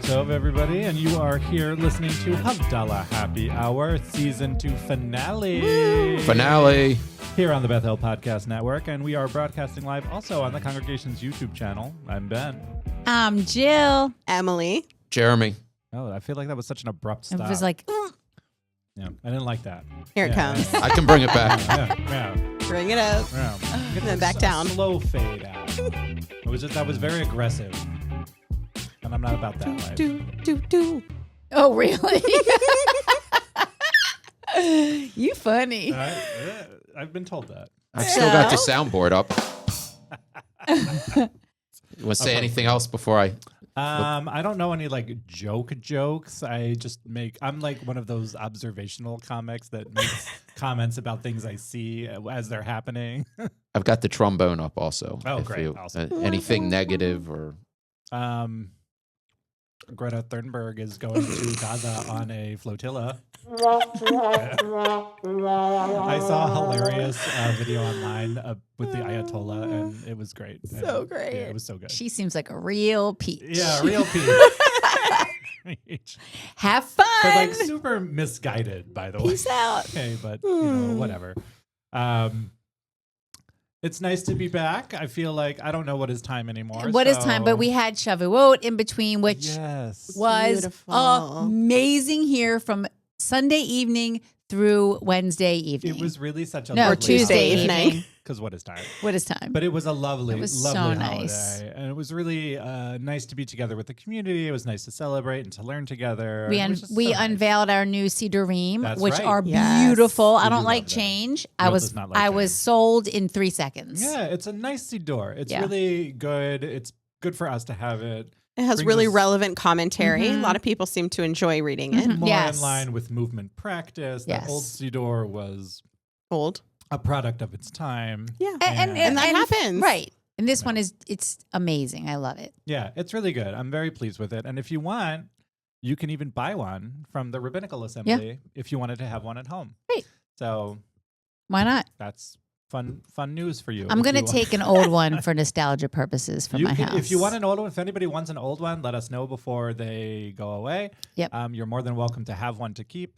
Tov, everybody, and you are here listening to Havdalah Happy Hour Season 2 Finale. Finale. Here on the Beth Podcast Network, and we are broadcasting live also on the congregation's YouTube channel. I'm Ben. I'm Jill. Emily. Jeremy. Oh, I feel like that was such an abrupt stop. It was like, yeah, I didn't like that. Here it comes. I can bring it back. Yeah. Bring it up. And then back down. Slow fade out. That was very aggressive. And I'm not about that life. Do. oh, really? You funny. I've been told that. I've still got the soundboard up. You want to say anything else before I... I don't know any like jokes. I'm like one of those observational comics that makes comments about things I see as they're happening. I've got the trombone up also. Oh, great. Awesome. Anything negative or... Greta Thunberg is going to Gaza on a flotilla. I saw a hilarious video online with the Ayatollah, and it was great. So great. Yeah, it was so good. She seems like a real peach. Yeah, real peach. Have fun. But like super misguided, by the way. Peace out. Okay, but whatever. It's nice to be back. I feel like I don't know what is time anymore. What is time? But we had Shavuot in between, which was Beautiful. amazing here from Sunday evening through Wednesday evening. It was really such a no lovely Tuesday holiday. evening. Because what is time? What is time? But it was a lovely, It was lovely so holiday. nice. And it was really nice to be together with the community. It was nice to celebrate and to learn together. We It was just we so nice. unveiled our new Sidurim, That's which right. are Yes. beautiful. I We don't do like love them. change. Jill I does not like I was change. sold in 3 seconds. Yeah, it's a nice siddur. It's Yeah. really good. It's good for us to have it. It has Brings really us- relevant commentary. Mhm. A lot of people seem to enjoy reading it. Mhm. More Yes. in line with movement practice. Yes. The old siddur was Old. a product of its time. Yeah. And that happens. Right. And this one it's amazing. I love it. Yeah, it's really good. I'm very pleased with it. And if you want, you can even buy one from the Rabbinical Assembly if you wanted to have one at home. Great. So Why not? that's fun news for you. I'm if going to you want. take an old one for nostalgia purposes for You my can- house. If you want an old one, if anybody wants an old one, let us know before they go away. Yep. You're more than welcome to have one to keep.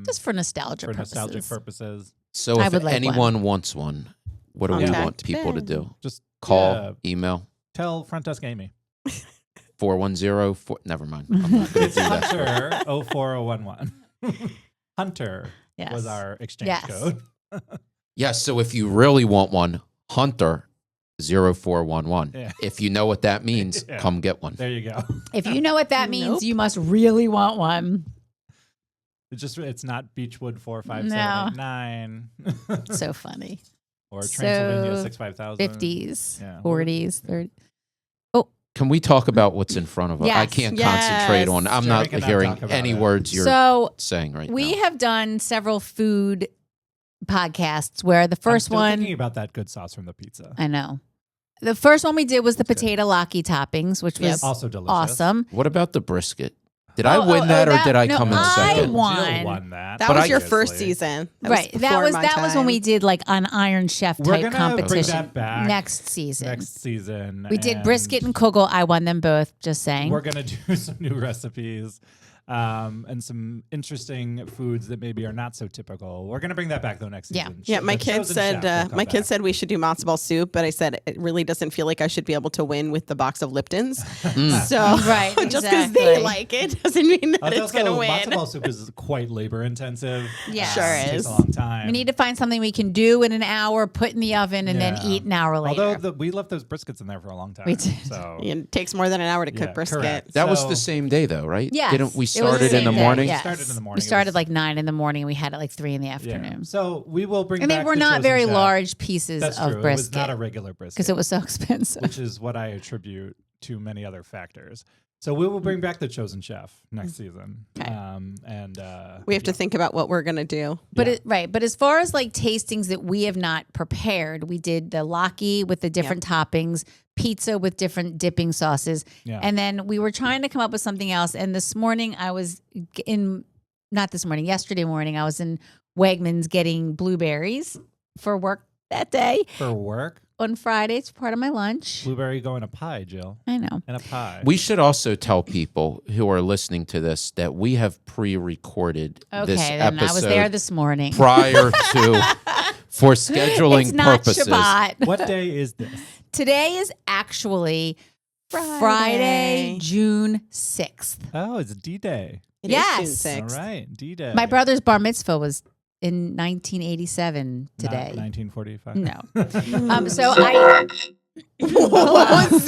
Just for nostalgia for purposes. nostalgic purposes. So I if would like anyone wants one, what do we Contact want people to Ben. do? Just Call, email, tell Front Desk Amy. 410... Never mind. I'm not going to It's do that. Hunter 04011. Hunter Yes. was our exchange Yes. code. Yes, so if you really want one, Hunter 0411. Yeah. If you know what that means, Yeah. come get one. There you go. If you know what that means, Nope. you must really want one. It's not Beechwood 45789 So funny. or So, Transylvania 65000. 50s, Yeah. 40s, 30s. Can we talk about what's in front of us? I Yes. can't Yes. concentrate on... I'm Jerry not cannot hearing talk about any it. words you're So saying right we now. have done several food podcasts where the I'm first still one... thinking about that good sauce from the pizza. I know. The first one we did was the That's good. potato locky toppings, which was Also delicious. awesome. What about the brisket? Did I win that, or did I come in I second? won. Jill won that. That But was I- your first Obviously. season. Right. That before was my when we time. did like an Iron Chef We're type gonna bring competition that back next season. next season. We did brisket and kugel. I won them both, just saying. We're going to do some new recipes and some interesting foods that maybe are not so typical. We're going to bring that back though next Yeah. season. Yeah, my The kid chosen said chef will come my back. kid said we should do matzo ball soup, but I said it really doesn't feel like I should be able to win with the box of Liptons. So Right, just because exactly. they like it doesn't mean that it's going to Matzo win. ball soup is quite labor intensive. Yes. Sure It takes is. a long time. We need to find something we can do in an hour, put in the oven, and then Yeah. eat an hour later. Although we left those briskets in there for a long time. We did. So It takes more than an hour to cook Yeah, brisket. correct. That was So- the same day, though, right? Yes, Didn't we it was the started in same the day, morning? yes. Started in the morning. We It started was- like 9 in the morning, and we had it like 3 in the Yeah. afternoon. So we will bring And they back were the not chosen very chef. large pieces That's of true. brisket It was not a regular brisket. because it was so expensive. which is what I attribute to many other factors. So we will bring back the chosen chef next season. Okay. We have to think about what we're going to do. But Yeah. but as far as like tastings that we have not prepared, we did the locky with the different toppings, pizza with different dipping sauces, Yeah. and then we were trying to come up with something else. And this morning I was yesterday morning I was in Wegmans getting blueberries for work that day. For work? on Friday. It's part of my lunch. Blueberry go in a pie, Jill. I know. In a pie. We should also tell people who are listening to this that we have pre-recorded Okay, this then episode I was there this morning. prior to for scheduling It's not purposes. Shabbat. What day is this? Today is actually Friday, June 6th. Oh, it's D-Day. It is Yes. June All 6th. right, D-Day. My brother's bar mitzvah was in 1987 today. Not 1945. No. So I. What was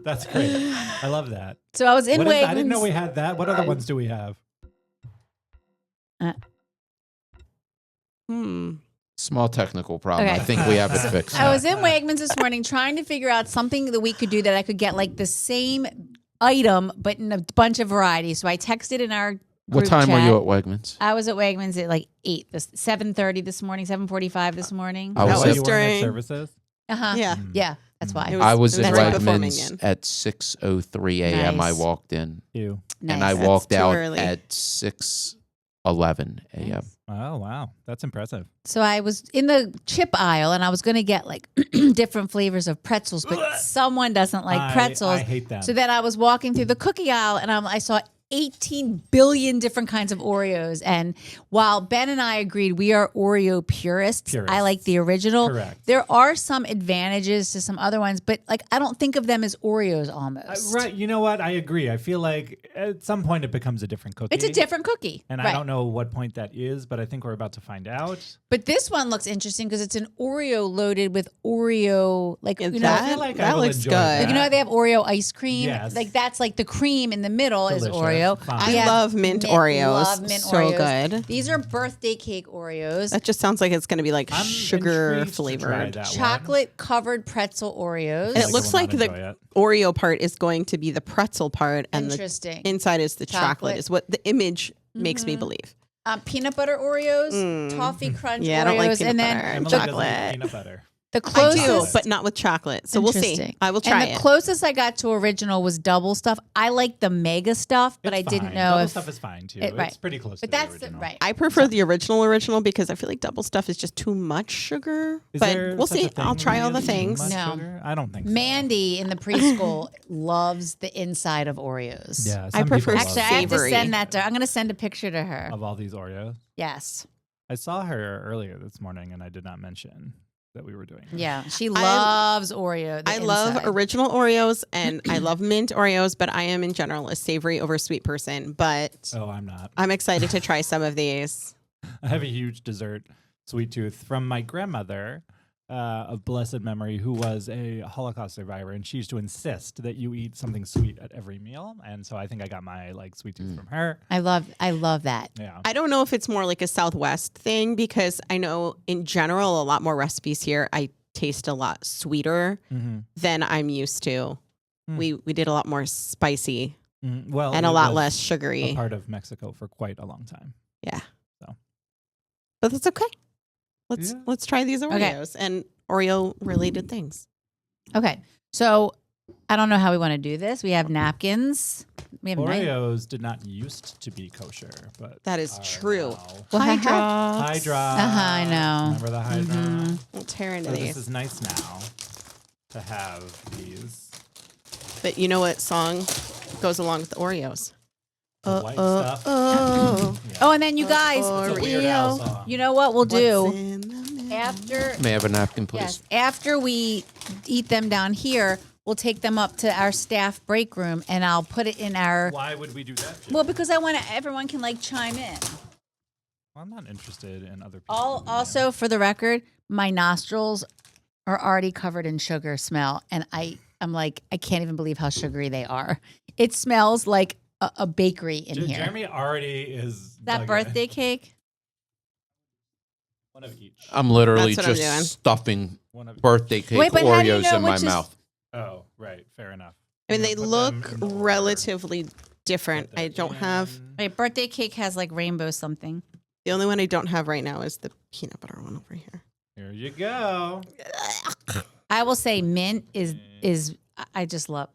That's great. I love that. So I was in What is- Wegmans. I didn't know we had that. What other ones do we have? Small technical problem. Okay. I think we have it fixed. I was in Wegmans this morning trying to figure out something that we could do that I could get like the same item but in a bunch of varieties. So I texted in our What group time were chat. you at Wegmans? I was at Wegmans at like 7:30 this morning, 7:45 this morning. I was Oh, at- you weren't at during- services? Uh-huh. Yeah. Yeah, that's why. It was- I was it at was right before Wegmans Minion. at 6:03 a.m. Nice. I walked in, You. and I Nice. walked That's too out early. at 6:11 a.m. Nice. Oh, wow. That's impressive. So I was in the chip aisle and I was going to get like different flavors of pretzels, but someone doesn't like pretzels. I hate them. So then I was walking through the cookie aisle and I saw 18 billion different kinds of Oreos. And while Ben and I agreed we are Oreo purists, I like the original. Correct. There are some advantages to some other ones, but like I don't think of them as Oreos almost. Right. You know what? I agree. I feel like at some point it becomes a different cookie. It's a different cookie. And right. I don't know what point that is, but I think we're about to find out. But this one looks interesting because it's an Oreo loaded with Oreo, like, Yeah, you know, that- I feel like that I will looks enjoy good. that. like, you know how they have Oreo ice cream? Yes. Like that's like the cream in the middle is Delicious. Oreo. Fine. We I have love mint Oreos. Love mint So Oreos. good. These are birthday cake Oreos. That just sounds like it's going to be like I'm sugar intrigued to try flavored. that one. Chocolate covered pretzel Oreos. And it I looks will like not the enjoy it. Oreo part is going to be the pretzel part, and the Interesting. inside is the chocolate. Chocolate. Is what the image makes me believe. Peanut butter Oreos, toffee crunch Yeah, I Oreos, don't like peanut and then butter and Emily the, doesn't chocolate. eat peanut butter. the I closest. do, but not with chocolate. So we'll see. Interesting. I will try and the it. closest I got to original was double stuff. I like the mega stuff, but It's I didn't fine. know Double if stuff is fine too. Right. It's pretty close But to that's the original. right. I prefer the original because I feel like double stuff is just too much sugar. Is but there we'll such a see. thing I'll try when all you the use too things. much No. sugar? I don't think so. Mandy in the preschool loves the inside of Oreos. Yeah, I some prefer people love Actually, I have to Savory. send that to her. I'm going to send a picture to her. of all these Oreos. Yes. I saw her earlier this morning, and I did not mention that we were doing this. Yeah. She loves Oreo. I love original Oreos and I love mint Oreos, but I am in general a savory over sweet person. But Oh, I'm not. I'm excited to try some of these. I have a huge dessert sweet tooth from my grandmother of blessed memory, who was a Holocaust survivor, and she used to insist that you eat something sweet at every meal. And so I think I got my like sweet tooth from her. I love that. Yeah. I don't know if it's more like a Southwest thing because I know in general a lot more recipes here I taste a lot sweeter than I'm used to. We did a lot more spicy Well, and it a lot was less a sugary. part of Mexico for quite a long time. Yeah. So. But that's okay. Yeah. Let's try these Okay. Oreos and Oreo related things. Okay. So I don't know how we want to do this. We have napkins. We have Oreos did not used to be kosher, but That is are true. now. Well, Hi, ha- drops. Hydra. I know. Remember the Hydra? We'll tear into So this these. is nice now to have these. But you know what song goes along with the Oreos? The white stuff. Oh, Yeah. Oh, and then you guys, It's a Weird Al song. you know what we'll do What's in the middle? after May I have a napkin, please? yes, after we eat them down here, we'll take them up to our staff break room and I'll put it in our Why would we do that? Jim? well, because I want everyone can like chime in. I'm not interested in other people. Also, for the record, my nostrils are already covered in sugar smell, and I'm like, I can't even believe how sugary they are. It smells like a bakery in here. Jeremy already is That dug birthday in. cake. One of each. I'm literally That's what I'm just doing. stuffing One of each. birthday cake Wait, but how do you Oreos know in my which is- mouth. Oh, right. Fair enough. I mean, You they put them look in the order. relatively different. Put I that don't have in. Wait, birthday cake has like rainbow something. the only one I don't have right now is the peanut butter one over here. Here you go. I will say mint is I just love.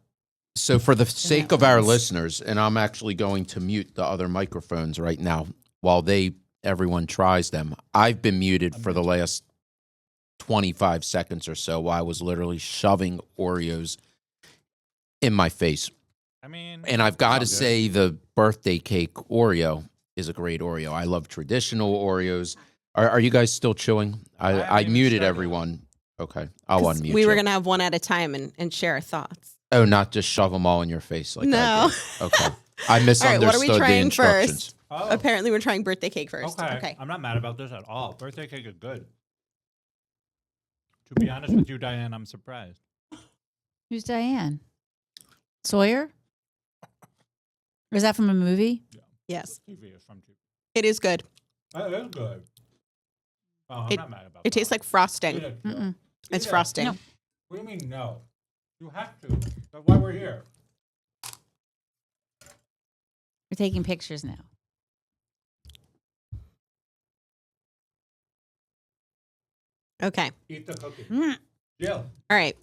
So for the sake of our listeners, and I'm actually going to mute the other microphones right now while everyone tries them. I've been muted for the last 25 seconds or so while I was literally shoving Oreos in my face. I mean, And I've got to sounds good. say the birthday cake Oreo is a great Oreo. I love traditional Oreos. Are you guys still chewing? haven't I even muted started. everyone. Okay, I'll 'Cause unmute we were you. going to have one at a time and share our thoughts. Oh, not just shove them all in your face like I No. did. Okay. I All right, misunderstood what are we the trying instructions. first? Oh, Apparently, we're trying birthday cake first. okay. Okay. I'm not mad about this at all. Birthday cake is good. To be honest with you, Diane, I'm surprised. Who's Diane? Sawyer? Or is that from a movie? Yes, TV is from TV. it is good. It is good. Oh, I'm It- not mad about It tastes like frosting. Eat it, Jill. Mm-mm. It's Eat it. frosting. No. What do you mean no? You have to. That's why we're here. We're taking pictures now. Okay. Eat the cookie. Mm. Jill. All right.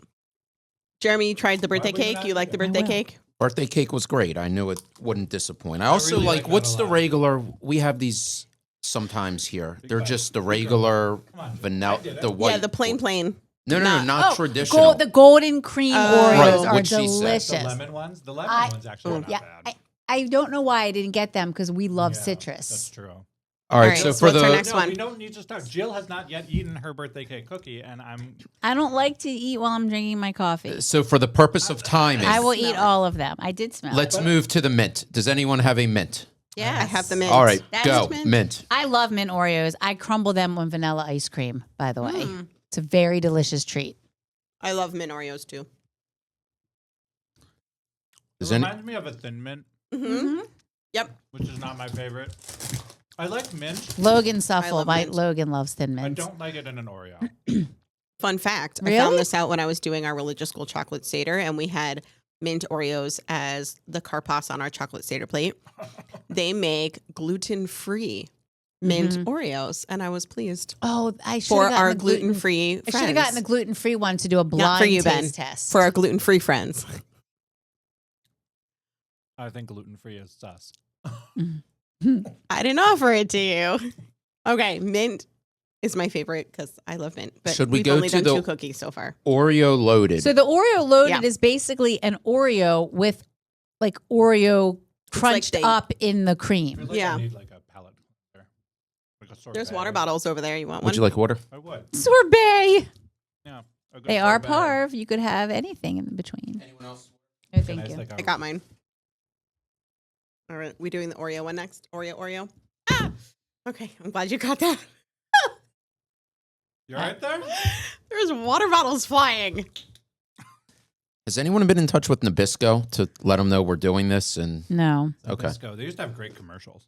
Jeremy, you tried the birthday would you cake? not You eat like the it? I birthday will. cake? Birthday cake was great. I knew it wouldn't disappoint. I also really like, like that what's a the lot. regular? We have these sometimes here. Big They're bite. just the Big girl. regular Come on, Jill. vanilla, I did it. the white. Yeah, the plain. No, not- not traditional. The golden cream Oreos Right, are what she said. delicious. The lemon ones? The lemon I- ones actually are not Yeah, bad. I don't know why I didn't get them because we love Yeah, citrus. That's true. All right, All right, so so for what's our the next No, one? we don't need to start. Jill has not yet eaten her birthday cake cookie, and I'm. I don't like to eat while I'm drinking my coffee. for the purpose of timing, I will smell eat it. all of them. I did smell let's it. move to the mint. Does anyone have a mint? Yeah, I have the mint. All right, That go is mint. mint. I love mint Oreos. I crumble them with vanilla ice cream, by the way. Mm. It's a very delicious treat. I love mint Oreos too. It Does any, reminds me of a thin mint, Mm-hmm. Yep. which is not my favorite. I like mint. Logan I Suffle. love My mint. Logan loves thin I mint. don't like it in an Oreo. Fun fact. I Really? found this out when I was doing our religious school chocolate Seder, and we had mint Oreos as the karpas on our chocolate Seder plate. They make gluten-free mint Mhm. Oreos, and I was pleased. Oh, I should For have gotten our the gluten. gluten-free I friends. should have gotten the gluten-free one to do a blind Not for you, Ben. taste test. For our gluten-free friends. I think gluten free is sus. I didn't offer it to you. Okay, mint is my favorite because I love mint. But Should we we've go only to done the- 2 cookies so far. Oreo loaded? So the Oreo loaded Yeah. is basically an Oreo with like Oreo like crunched they- up in the I cream. feel like Yeah. I need like a palate cleanser. Like a sorbet. There's water bottles over there. You want one? Would you like water? I would. Sorbet. Yeah. a good They are sorbet. parv. You could have anything in between. Anyone else? No, Can thank I you. stick I out- got mine. All right, we doing the Oreo one next? Oreo. Ah! Okay, I'm glad you got that. You all right there? There's water bottles flying. Has anyone been in touch with Nabisco to let them know we're doing this? And No. okay, Let's go. They used to have great commercials.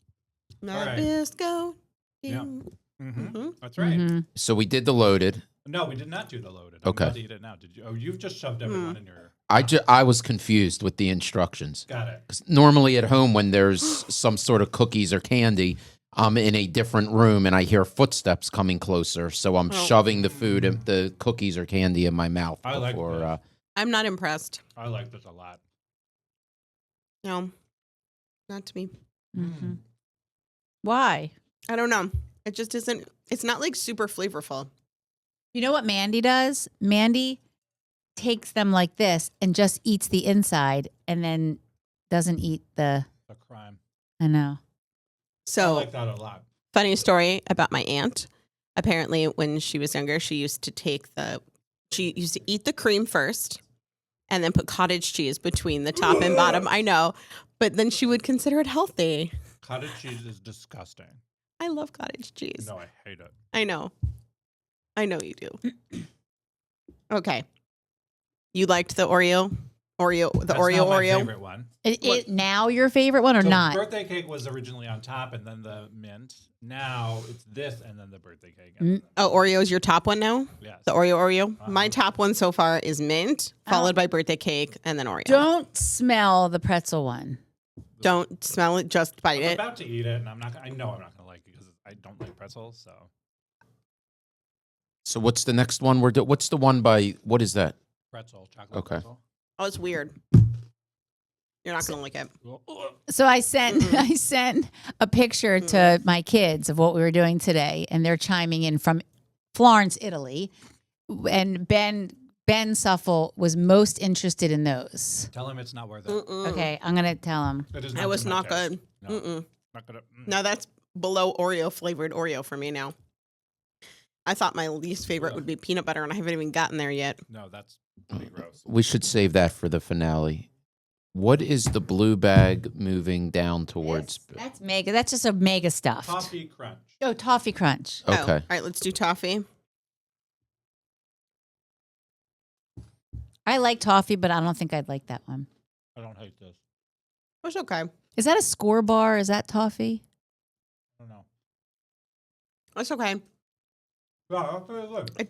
right. Nabisco. Yeah. Mm-hmm. Mm-hmm. That's right. Mhm. so we did the loaded. No, we did not do the loaded. Okay. I'm about to eat it now. Did you? Oh, you've just shoved everyone in your. I was confused with the instructions. Got it. 'Cause normally at home, when there's some sort of cookies or candy, I'm in a different room and I hear footsteps coming closer. So I'm Oh. shoving the food, and the cookies or candy in my mouth I like before. this. I'm not impressed. I like this a lot. No, not to me. Mhm. Why? I don't know. It just isn't. It's not like super flavorful. You know what Mandy does? Mandy takes them like this and just eats the inside and then doesn't eat the. A crime. I know. I So like that a lot. funny story about my aunt. Apparently, when she was younger, she used to eat the cream first and then put cottage cheese between the top and bottom. I know, but then she would consider it healthy. Cottage cheese is disgusting. I love cottage cheese. No, I hate it. I know you do. Okay. You liked the Oreo? The That's Oreo not my Oreo? favorite one. It now your favorite one or So not? birthday cake was originally on top, and then the mint. Now it's this, and then the birthday cake. Mm. Oh, Oreo's your top one now? Yes. The Oreo? Uh-huh. My top one so far is mint, followed by birthday cake, and then Oreo. Don't smell the pretzel one. Don't smell it, just bite I'm it. about to eat it, and I know I'm not gonna like it because I don't like pretzels. So So what's the next one we're doing? What's the one by? What is that? pretzel, chocolate Okay. pretzel. Oh, it's weird. You're not going to like it. So I sent a picture to my kids of what we were doing today, and they're chiming in from Florence, Italy. and Ben Suffel was most interested in those. Tell him it's not worth it. Okay, I'm gonna tell him. It is That was to my not taste. good. No, not good. No, that's below Oreo flavored Oreo for me now. I thought my least favorite would be peanut butter, and I haven't even gotten there yet. No, that's pretty gross. We should save that for the finale. What is the blue bag moving down towards? That's mega. That's just a mega stuffed. Toffee crunch. Oh, toffee crunch. Oh, Okay. all right, let's do toffee. I like toffee, but I don't think I'd like that one. I don't hate this. It's okay. Is that a score bar? Is that toffee? I don't know. It's okay. Yeah, that's pretty good. It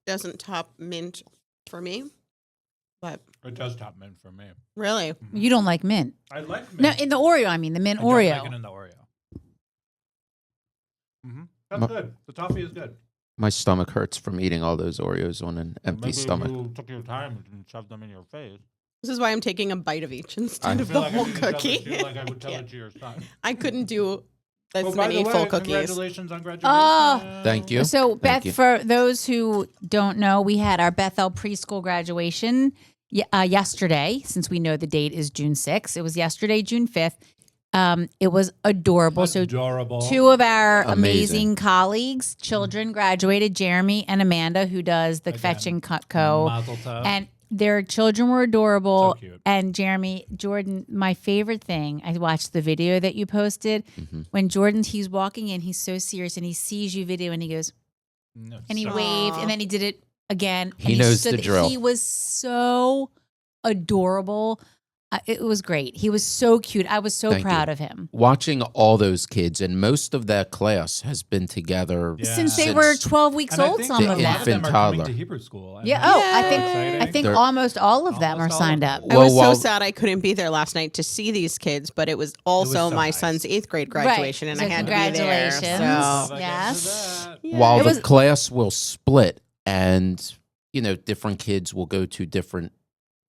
doesn't top mint for me, but It does top mint for me. really, You don't like mint. I like mint. No, in the Oreo. I mean, the mint I don't Oreo. like it in the Oreo. That's good. The toffee is good. My stomach hurts from eating all those Oreos on an empty Maybe stomach. you took your time and shoved them in your face. this is why I'm taking a bite of each instead I of feel the like whole I need to tell it to cookie. you like I would tell it to your son. I couldn't do as Oh, by many the full way, cookies. Congratulations on graduation. Oh. Thank you. So, Thank Beth, you. for those who don't know, we had our Bethel preschool graduation yesterday, since we know the date is June 6th. It was yesterday, June 5th. It was adorable. Adorable. So, two of our Amazing. amazing colleagues, children, graduated, Jeremy and Amanda, who does the Again, Fetch and Cut Co. Mazel tov. And their children were adorable. So cute. And Jeremy, Jordan, my favorite thing, I watched the video that you posted. When he's walking in, he's so serious and he sees you video and he goes, No, and he so- waved and then he did it again. He and knows the drill. He was so adorable. It was great. He was so cute. I was so Thank proud you. of him. Watching all those kids, and most of that class has been together Yeah. Since they Since- were 12 weeks And I old, think some a of lot them. of them Infant are coming toddler. to Hebrew school. and Yeah. that's Oh, so I think exciting. They're- almost all of them are Almost all of signed them. up. I Well, was so while- sad I couldn't be there last night to see these kids, but it was also so my nice. son's 8th grade graduation, and So I had to be there. congratulations. Love So again Yes. to that. Yeah. While It the was- class will split and, different kids will go to different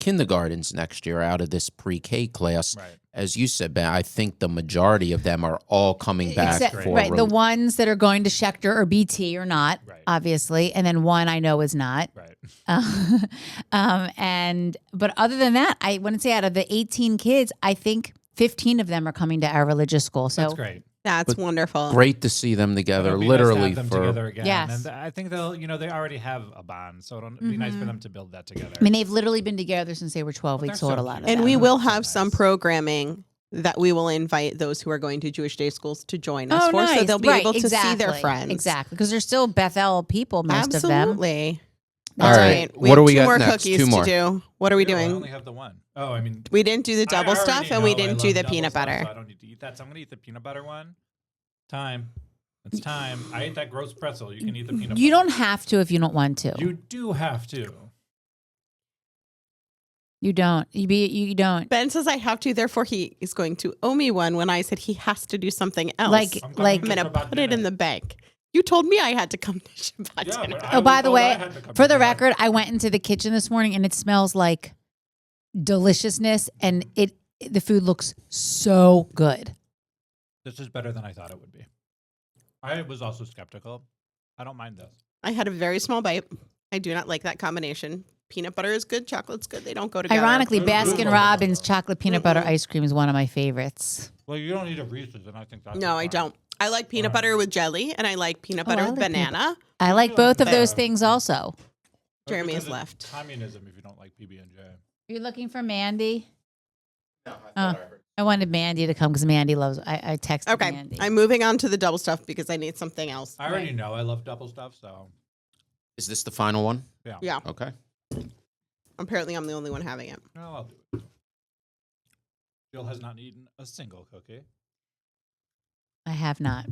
kindergartens next year out of this pre-K class. Right. As you said, Ben, I think the majority of them are all coming back Except, for right, the ones that are going to Schechter or BT or not, Right. obviously, and then one I know is not. Right. But other than that, I wouldn't say out of the 18 kids, I think 15 of them are coming to our religious school. So That's great. that's But wonderful. great to see them together, It'll be nice to literally have them for together again. Yes. And I think they'll, they already have a bond, so it'll be nice for them to build that together. I mean, they've literally been together since they were 12 Well, weeks they're old. so A lot of cute. And them. we Yeah. will So have some nice. programming that we will invite those who are going to Jewish day schools to join us for, so nice. they'll be Right, able to see their exactly. friends. Exactly, because they're still Bethel people, most of them. Absolutely. All That's right. right. We What have do we two got more next? cookies Two more. to do. What are we Ew, I doing? only have the one. Oh, I mean, We didn't do the double I already stuff, and we know I didn't love do the double peanut stuff, butter. So I don't need to eat that. So I'm going to eat the peanut butter one. Time. It's time. I ate that gross pretzel. You can eat the peanut butter. You don't have to if you don't want to. You do have to. You don't. You don't. Ben says I have to, therefore he is going to owe me one when I said he has to do something else. Like- I'm like- coming I'm to going to Shabbat put it in dinner. the bank. You told me I had to come to Shabbat Yeah, dinner. but I Oh, by was the told I way, had to come for to the dinner. record, I went into the kitchen this morning and it smells like deliciousness, and the food looks so good. This is better than I thought it would be. I was also skeptical. I don't mind this. I had a very small bite. I do not like that combination. Peanut butter is good, chocolate's good. They don't go together. Ironically, Ooh, Baskin ooh. Robbins chocolate peanut butter ice cream is one of my favorites. Well, you don't need a Reese's, and I think that's No, I don't. I like peanut Alright. butter with jelly, and I like peanut butter I with like peanut banana. I like feel both of like those that. things also. Jeremy Because is it's left. Communism if you don't like PB&J. Are you looking for Mandy? I wanted Mandy to come because Mandy loves. I texted Okay, Mandy. I'm moving on to the double stuff because I need something else. I already know I love double stuff, so Is this the final one? Yeah, Okay. apparently I'm the only one having it. no, I'll do it. Jill has not eaten a single cookie. I have not.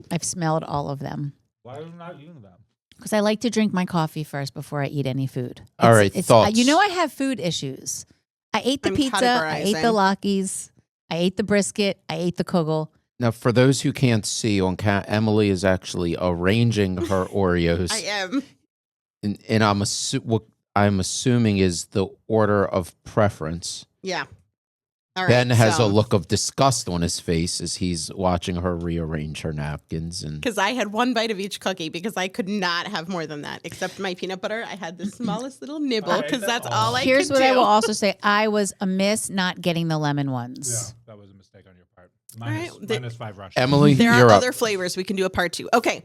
I've smelled all of them Why are you not eating them? because I like to drink my coffee first before I eat any food. All right, thoughts. You know, I have food issues. I ate the I'm pizza. I ate the categorizing. Lakis. I ate the brisket. I ate the kugel. Now, for those who can't see, Emily is actually arranging her Oreos, I am. and what I'm assuming is the order of preference. Yeah. All right, Ben has so- a look of disgust on his face as he's watching her rearrange her napkins. And Because I had one bite of each cookie because I could not have more than that. Except my peanut butter, I had the smallest little nibble All right, because that's that's all I Here's could what do. I will also say. I was amiss not getting the lemon ones. That was a mistake on your part. right, Minus 5 Russian. Emily, There you're are up. other flavors. We can do a part 2. Okay.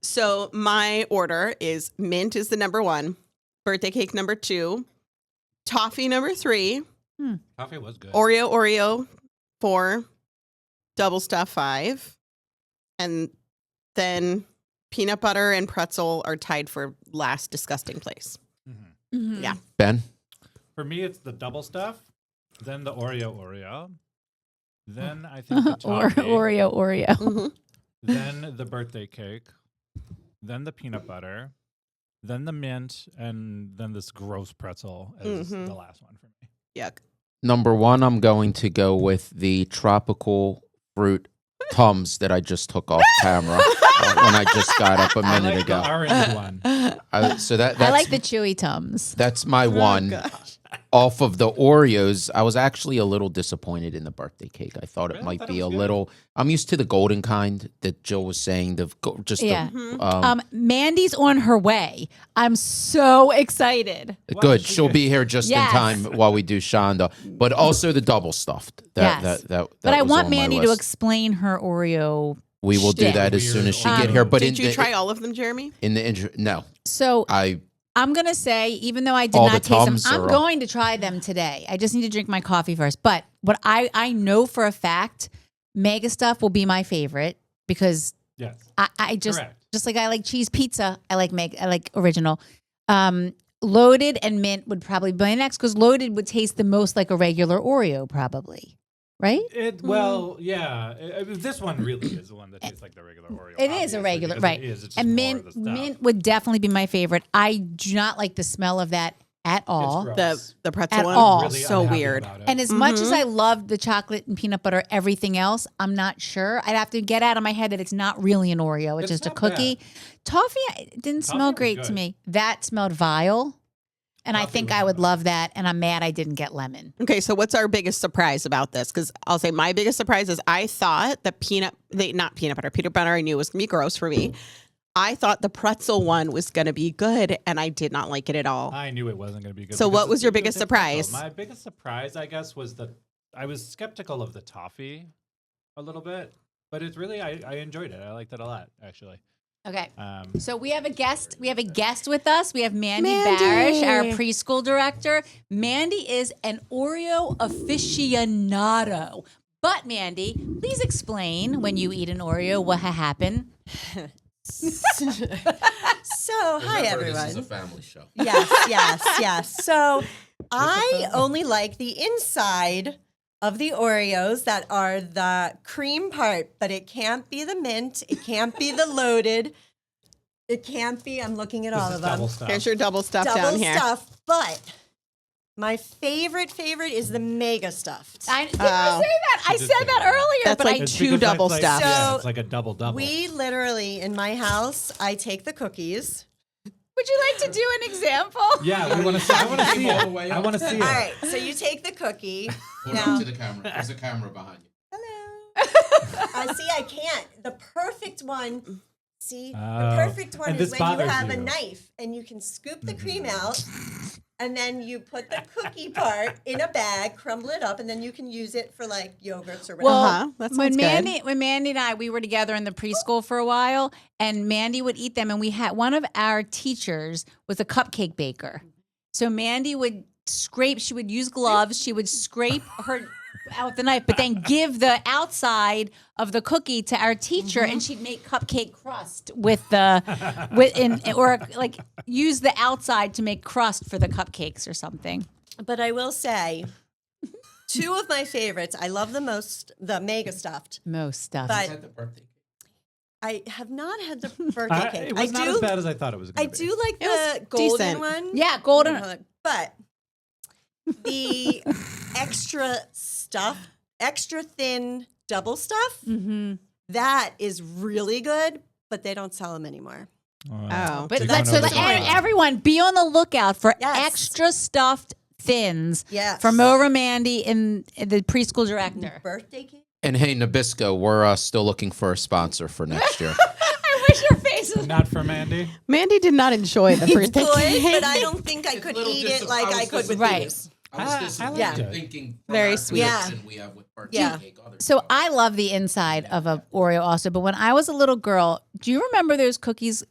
So my order is mint is the number 1, birthday cake number 2, toffee number 3, Coffee was good. Oreo 4, double stuff 5, and then peanut butter and pretzel are tied for last disgusting place. Mhm. Yeah. Ben? For me, it's the double stuff, then the Oreo, then I think the toffee, Oreo. Mhm. then the birthday cake, then the peanut butter, then the mint, and then this gross pretzel as Mhm. the last one for me. Yuck. Number 1, I'm going to go with the tropical fruit Tums that I just took off camera when I just got up a I minute like ago. the orange one. So that's I like the chewy Tums. that's my one. gosh. Off of the Oreos, I was actually a little disappointed in the birthday cake. I thought it Really? I might thought be it a was good. little. I'm used to the golden kind that Jill was saying. Yeah. Mhm. Mandy's on her way. I'm so excited. Why Good. did she She'll get- be here just Yes. in time while we do Shonda. But also the double stuffed. Yes. That But I was want on my Mandy to list. explain her Oreo. We will do shtick. that as soon as she get here. But Did you try all of them, Jeremy? in the intro, no, So I'm going to say, even though I did All not the taste them, Tums I'm are- going to try them today. I just need to drink my coffee first. But what I know for a fact, Mega Stuff will be my favorite because Yes. I just Correct. like I like cheese pizza. I like original. Loaded and mint would probably be my next because loaded would taste the most like a regular Oreo, probably. Right? This one really is the one that tastes like the regular Oreo. It is a obviously, regular, because right? It is. It's just And more of the stuff. mint would definitely be my favorite. I do not like the smell of that at all. It's The gross. the pretzel At one? all. Really So unhappy weird. about it. And as much as Mhm. I love the chocolate and peanut butter, everything else, I'm not sure. I'd have to get out of my head that it's not really an Oreo. It's It's just a not cookie. Toffee it didn't Toffee smell was great to good. me. That smelled vile. And I Toffee think was I would not love that. And I'm mad I didn't get lemon. Okay, so what's our biggest surprise about this? Because I'll say my biggest surprise is I thought the peanut butter I knew was going to be gross for me. I thought the pretzel one was going to be good, and I did not like it at all. I knew it wasn't going to be good. So because what was your it's a biggest good pretzel. surprise? My biggest surprise, I guess, was that I was skeptical of the toffee a little bit, but it's really I enjoyed it. I liked it a lot, actually. Okay. Um, So we have a guest. We have a guest with us. We have Mandy Mandy. Barish, our preschool director. Mandy is an Oreo aficionado. But Mandy, please explain when you eat an Oreo what happened. So, hi everyone. This is a family show. Yes. So, I only like the inside of the Oreos that are the cream part, but it can't be the mint. It can't be the loaded. It can't be. I'm looking at this all is of them. double stuff. Here's your double stuff Double down here. stuff, but my favorite is the mega stuffed. I didn't Oh. say that. I did said say that that. earlier, That's but like I It's two because double that's like, stuff. Yeah, So it's like a double. We literally in my house, I take the cookies. would you like to do an example? Yeah, we want to see. I want to see All the it. way I up. want to see it. All right, so you take the cookie. Hold Now- up to the camera. There's a camera behind you. Hello. I see. I can't. The perfect one. See, the Oh. perfect one And is this when you bothers have a you. knife and you can scoop the cream out, and then you put the cookie part in a bag, crumble it up, and then you can use it for like yogurts or whatever. Well, That when sounds good. Mandy and I, we were together in the preschool for a while, and Mandy would eat them, and we had one of our teachers was a cupcake baker. So Mandy would scrape. She would use gloves. She would scrape her out with the knife, but then give the outside of the cookie to our teacher, and she'd make cupcake crust or like use the outside to make crust for the cupcakes or something. But I will say, two of my favorites. I love the most the mega stuffed, Most stuff. but the birthday cake. I have not had the birthday cake. It was not as bad as I thought it was I going to be. do like It was the golden decent. one. Yeah, golden. But the extra thin double stuff, Mm-hmm. that is really good, but they don't sell them anymore. Oh. But They're that's going so over the top. everyone be on the lookout for Yes. extra stuffed Thins Yes. from over Mandy and the preschool director. Birthday cake. And hey, Nabisco, we're still looking for a sponsor for next year. I wish your face was. Not for Mandy. Mandy did not enjoy the It's birthday good, cake. but I don't think I could eat it like I could with Right. these. I was I disappointed liked it. thinking Very our sweet. tradition we have with birthday Yeah. cake. Other So people- I love the inside of a Oreo also, but when I was a little girl, do you remember those cookies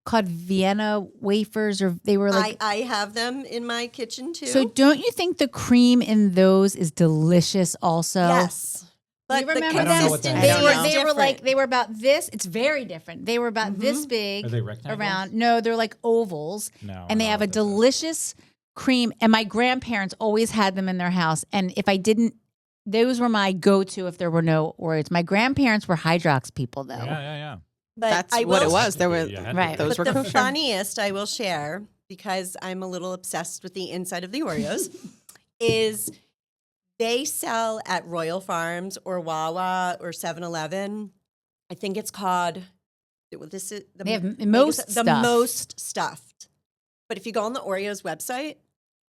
called Vienna wafers, or they were like? I have them in my kitchen too. So don't you think the cream in those is delicious also? yes. But you the remember I don't know what that consistency is. They I were don't they were different. like they were about this. It's very different. They were about this big Are they rectangles? around. No, they're like ovals. No. And they have a delicious cream. And my grandparents always had them in their house. And if I didn't, those were my go-to if there were no Oreos. My grandparents were Hydrox people, though. Yeah. But That's I what will it was. There were Yeah, Right. those But were the kosher. funniest I will share, because I'm a little obsessed with the inside of the Oreos, is they sell at Royal Farms or Wawa or 7-Eleven. I think it's called. This is the They have most the stuff. most stuffed. But if you go on the Oreos website,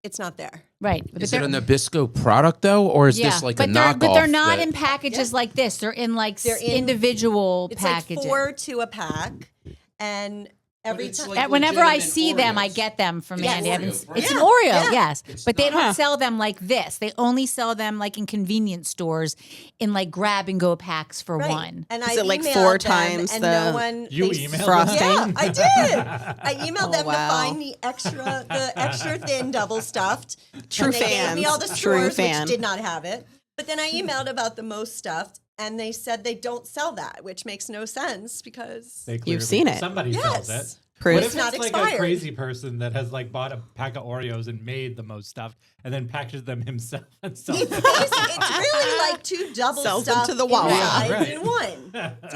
it's not there. Right. is it a Nabisco product though, or is this like a knockoff? But they're not that- in packages like this. They're in like They're in- individual It's packages. like 4 to a pack, and every it's time. like- And whenever I legitimate see them, I Oreos. get them from Yes. Mandy. I haven't- Oreo, It's right? an Oreo, Yeah. yes. It's But they not. don't sell them like this. They only sell them like in convenience stores in like grab and go packs for Right. one. And Is I it like emailed 4 them, times and the- no one You they- emailed Frosting? Yeah, I did. I emailed Oh, them wow. to find the extra thin double stuffed. True and they gave me all the fans. True stores fan. which did not have it. But then I emailed about the most stuffed, and they said they don't sell that, which makes no sense because They clearly- seen it. Somebody yes, sells it. Proof. What It's if not it's like expired. a crazy person that has like bought a pack of Oreos and made the most stuffed and then packaged them himself and sold it's, them? it's really like 2 double Sells them stuffed to the Wawa. insides Right. in one.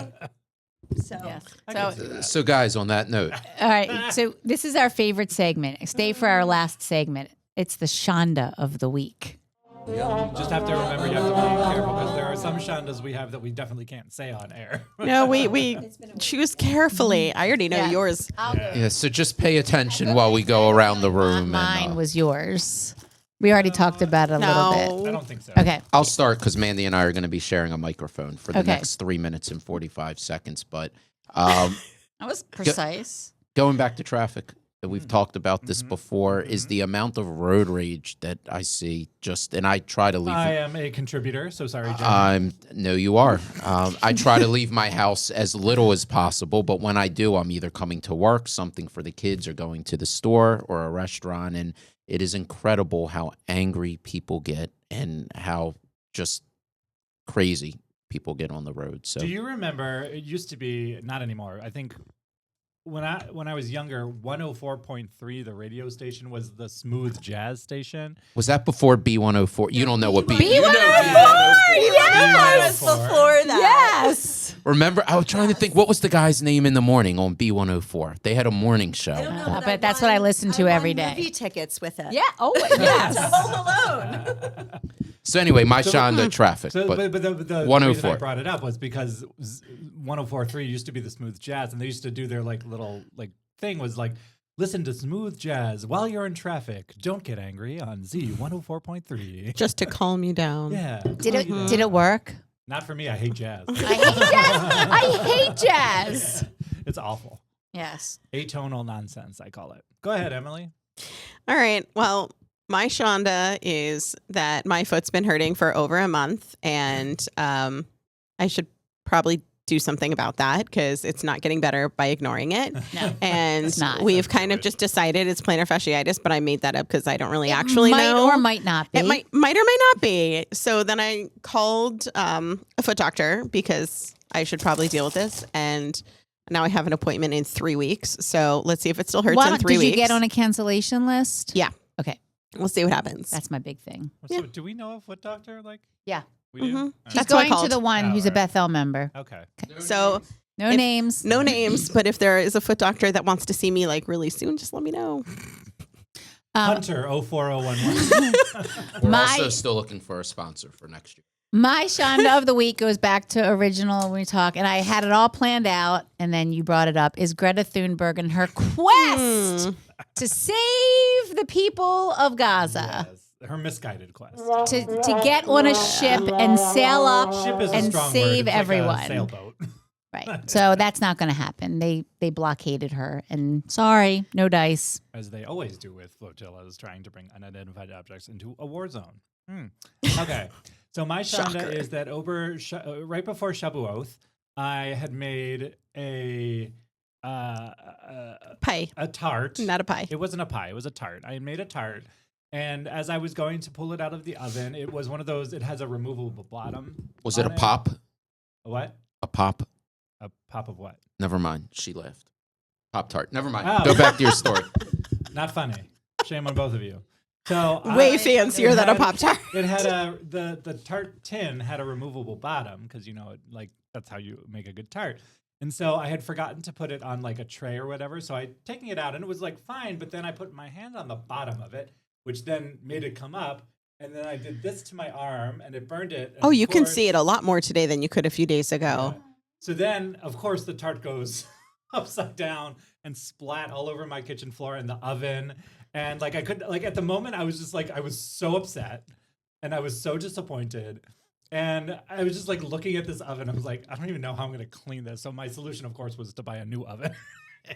So Yes. I So, can see that. So, guys, on that note, all right. So this is our favorite segment. Stay for our last segment. It's the Shonda of the week. Just have to remember you have to be careful because there are some Shondas we have that we definitely can't say on air. No, we choose carefully. I already know Yeah. yours. I'll go. yeah, so just pay attention while we go around the room. Mine and, was yours. We already talked about it a little I No. don't think so. bit. Okay. I'll start because Mandy and I are going to be sharing a microphone for the Okay. next 3 minutes and 45 seconds. But That was precise. going back to traffic, that we've talked about this Mhm. before, is the amount of road rage that I see. And I try to leave. I am a contributor, so sorry, Jen. No, you are. I try to leave my house as little as possible, but when I do, I'm either coming to work, something for the kids, or going to the store or a restaurant. And it is incredible how angry people get and how just crazy people get on the road. So Do you remember? It used to be not anymore. I think when I was younger, 104.3, the radio station, was the smooth jazz station. was that before B104? You don't know what B. B104, you know It was B104. before that. Yes. Remember, I was trying to think, what was the guy's name in the morning on B104? They had a morning show. I don't know, Uh, but that's what I listen to won every day. Movie tickets with it. Yeah. Oh, yes. Home Alone. So anyway, my So- Shonda traffic. So, but but the reason I 104. brought it up was because 104.3 used to be the smooth jazz, and they used to do their like little like thing was like, listen to smooth jazz while you're in traffic. Don't get angry on Z 104.3. Just to calm you down. Yeah. Did it work? Not for me. I hate jazz. I hate jazz. I hate jazz. It's awful. Yes. Atonal nonsense, I call it. Go ahead, Emily. All right. Well, my Shonda is that my foot's been hurting for over a month, and I should probably do something about that because it's not getting better by ignoring it. No. And It's not. we've kind of just decided it's plantar fasciitis, but I made that up because I don't really actually might know. or might not be. It might or might not be. So then I called a foot doctor because I should probably deal with this. And now I have an appointment in 3 weeks. So let's see if it still hurts Why in don't- 3 did weeks. you get on a cancellation list? Yeah. Okay. We'll see what happens. That's my big thing. So, do we know a foot doctor? Like, Yeah. we do. Mhm. All She's That's what I going to called. the one Oh, who's a right. Bethel member. Okay. So No If- names. no names, but if there is a foot doctor that wants to see me like really soon, just let me know. Hunter 04011. We're My- also still looking for a sponsor for next year. My Shonda of the week goes back to original when we talk, and I had it all planned out, and then you brought it up, is Greta Thunberg and her quest to save the people of Gaza. Yes. Her misguided quest. To get on a ship and sail up Ship is a and strong save word. It's everyone. like a sailboat. Right. So that's not going to happen. They blockaded her, and sorry, no dice. As they always do with flotillas, trying to bring unidentified objects into a war zone. Okay. So my Shonda is that right before Shavuot, I had made a Pie. a tart. Not a pie. It wasn't a pie. It was a tart. I had made a tart. And as I was going to pull it out of the oven, it was one of those, it has a removable bottom. Was it a pop? A what? A pop? A pop of what? Never mind. She laughed. Pop-Tart. Never mind. Oh. Go back to your story. Not funny. Shame on both of you. So Way fancier than a Pop-Tart. It had the tart tin had a removable bottom because that's how you make a good tart. And so I had forgotten to put it on like a tray or whatever. So I taking it out and it was like fine, but then I put my hand on the bottom of it, which then made it come up. And then I did this to my arm and it burned it. And Oh, you can see it a lot more today than you could a few days ago. Yeah. So then, of course, the tart goes upside down and splat all over my kitchen floor in the oven. And like I could, like at the moment, I was just like, I was so upset and I was so disappointed. And I was just like looking at this oven. I was like, I don't even know how I'm going to clean this. So my solution, of course, was to buy a new oven.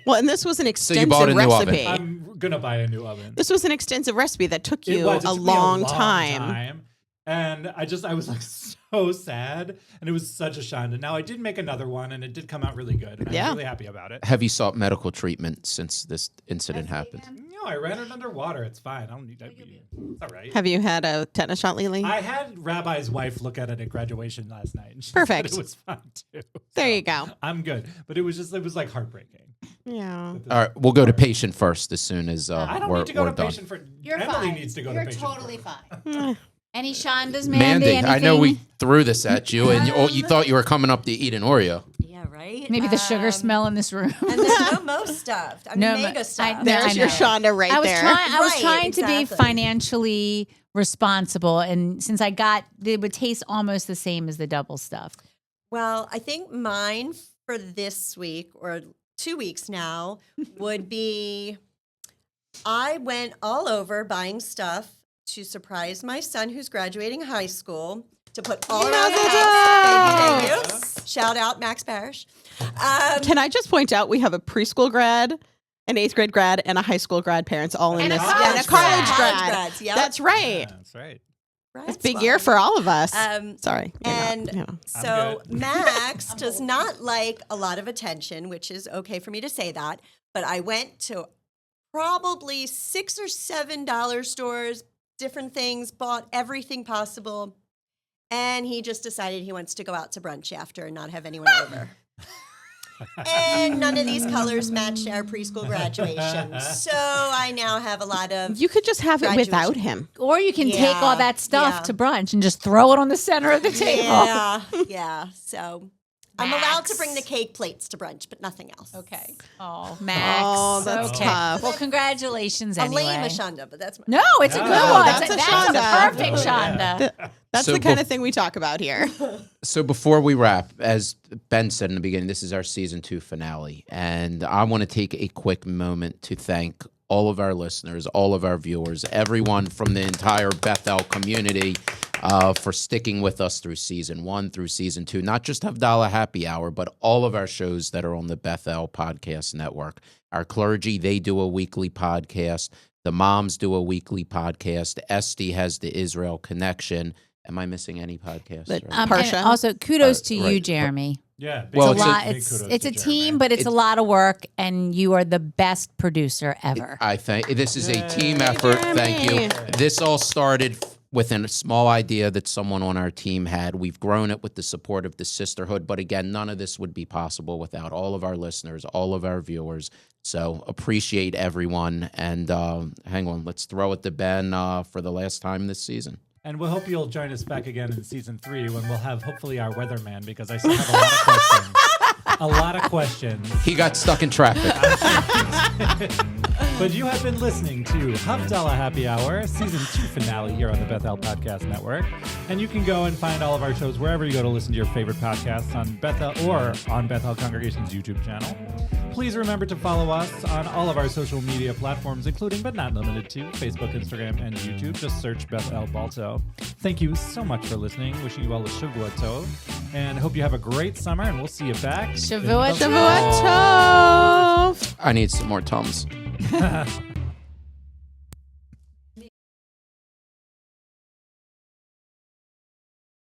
Well, and this was an you extensive bought a new oven. recipe. I'm going to buy a new oven. This was an extensive recipe that took It you was. It a took me long time. And I was like so sad. And it was such a Shonda. Now I did make another one and it did come out really good. And I'm really happy about it. Have you sought medical treatment since this incident happened? No, I ran it underwater. It's fine. I don't need that. It's all right. Have you had a tetanus shot lately? I had Rabbi's wife look at it at graduation last night. And she Perfect. said it was fine too. There So, you go. I'm good. But it was like heartbreaking. Yeah. All right, we'll go to patient first as soon as I don't we're, need to go we're to done. patient for. You're Emily fine. needs to go You're to patient. totally for. fine. Any Shondas, Mandy? Mandy, I know anything? we threw this at you, and you thought you were coming up to eat an Oreo. Yeah, right. Maybe the sugar smell in this room. And there's no Mo stuffed. I mean, No, mega I- stuffed. There's your know. Shonda right I was there. I was Right, trying to be exactly. financially responsible, and since it would taste almost the same as the double stuffed. Well, I think mine for this week or 2 weeks now would be I went all over buying stuff to surprise my son who's graduating high school to put all around the house. Thank you. Shout out Max Parrish. Can I just point out we have a preschool grad, an 8th grade grad, and a high school grad parents all in And a this. college And a college grad. grad. College grads, yep. That's right. Yeah, that's right. Right, It's a big year for all of us. Sorry. you're not, And you know. so good. Max does not like a lot of attention, which is okay for me to say that. But I went to probably $6 or $7 stores, different things, bought everything possible. And he just decided he wants to go out to brunch after and not have anyone over. And none of these colors matched our preschool graduation. So I now have a lot of You could just have it Graduation. without him. Or you can take all Yeah, that stuff yeah. to brunch and just throw it on the center of the table. yeah, yeah. So I'm allowed to Max. bring the cake plates to brunch, but nothing else. Okay. Oh, Max. Oh, that's okay. tough. Well, congratulations A anyway. lame Shonda, but that's my No, it's a good No, one. that's a Shonda. a perfect Oh, Shonda. That's So the kind bef- of thing we talk about here. So before we wrap, as Ben said in the beginning, this is our season 2 finale, and I want to take a quick moment to thank all of our listeners, all of our viewers, everyone from the entire Bethel community for sticking with us through season 1 through season 2. Not just Havdalah Happy Hour, but all of our shows that are on the Bethel Podcast Network. Our clergy, they do a weekly podcast. The moms do a weekly podcast. Esty has the Israel Connection. Am I missing any podcasts? But, right? And Parsha. also, kudos to you, right. Jeremy. Yeah. big Well, It's a kudos- lot. big It's kudos it's to a Jeremy. team, but it's a lot of work, and you are the best producer ever. I think this is a team effort. Thank you. Jeremy. This all started with a small idea that someone on our team had. We've grown it with the support of the sisterhood, but again, none of this would be possible without all of our listeners, all of our viewers. So appreciate everyone. And hang on, let's throw it to Ben for the last time this season. And we'll hope you'll join us back again in season 3 when we'll have hopefully our weatherman because I still have a lot of questions. A lot of questions. He got stuck in traffic. But you have been listening to Havdalah Happy Hour, Season 2 finale here on the Bethel Podcast Network. And you can go and find all of our shows wherever you go to listen to your favorite podcasts on Bethel or on Bethel Congregation's YouTube channel. Please remember to follow us on all of our social media platforms, including but not limited to Facebook, Instagram, and YouTube. Just search Beth El Balto. Thank you so much for listening. Wishing you all a Shavua Tov. And hope you have a great summer, and we'll see you back. Shavua Shavua Tov. I need some more Tums.